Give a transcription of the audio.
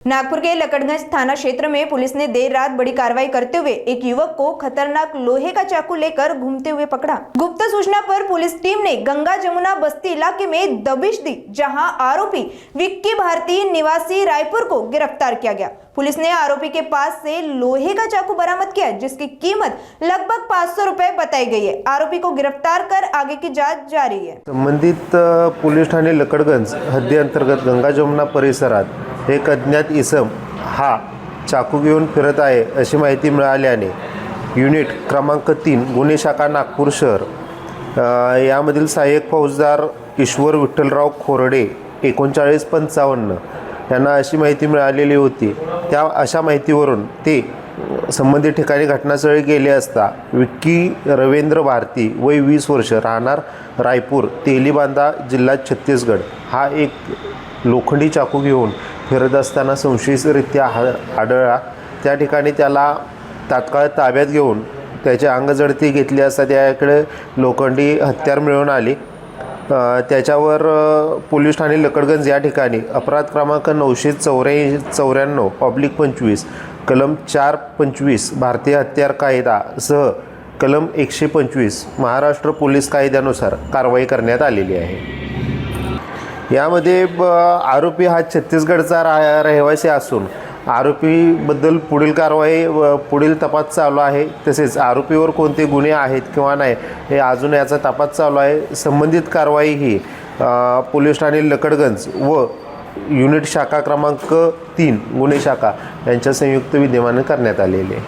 नागपुर के लकड़गंज थाना क्षेत्र में पुलिस ने देर रात बड़ी कार्रवाई करते हुए एक युवक को खतरनाक लोहे का चाकू लेकर घूमते हुए पकड़ा। गुप्त सूचना पर पुलिस टीम ने गंगा जमुना बस्ती इलाके में दबिश दी, जहां आरोपी विक्की भारती निवासी रायपुर को गिरफ्तार किया गया। पुलिस ने आरोपी के पास से लोहे का चाकू बरामद किया, जिसकी कीमत लगभग 500 रुपए बताई गई है। आरोपी को गिरफ्तार कर आगे की जांच जारी है। संबंधित पोलीस ठाणे लकडगंज हद्दी अंतर्गत गंगा जमुना परिसरात एक अज्ञात इसम हा चाकू घेऊन फिरत आहे अशी माहिती मिळाल्याने युनिट क्रमांक 3 गुन्हे शाखा नागपूर शहर यामधील सहाय्यक फौजदार ईश्वर विठ्ठलराव खोरडे 3955 यांना अशी माहिती मिळालेली होती। त्या अशा माहितीवरून ते संबंधित ठिकाणी घटनास्थळी गेले असता विक्की रवींद्र भारती वय 20 वर्ष राहणार रायपूर तेलीबांधा जिल्हा छत्तीसगड हा एक लोखंडी चाकू घेऊन फिरत असताना संशयितरित्या आढळला। त्या ठिकाणी त्याला तात्काळ ताब्यात घेऊन त्याची अंगजडती घेतली असता त्याकडे लोखंडी हत्यार मिळून आली। त्याच्यावर पोलीस ठाणे लकडगंज या ठिकाणी अपराध क्रमांक 994/25 कलम 425 भारतीय हत्यार कायदा सह कलम 125 महाराष्ट्र पोलीस कायद्यानुसार कारवाई करण्यात आलेली आहे। यामध्ये आरोपी हा छत्तीसगडचा रहिवासी असून आरोपीबद्दल पुढील कारवाई पुढील तपास चालू आहे। तसेच आरोपीवर कोणते गुन्हे आहेत किंवा नाही हे अजून याचा तपास चालू आहे। संबंधित कारवाई ही पोलीस ठाणे लकडगंज व युनिट शाखा क्रमांक 3 गुन्हे शाखा यांच्या संयुक्त विद्यमाने करण्यात आलेली आहे।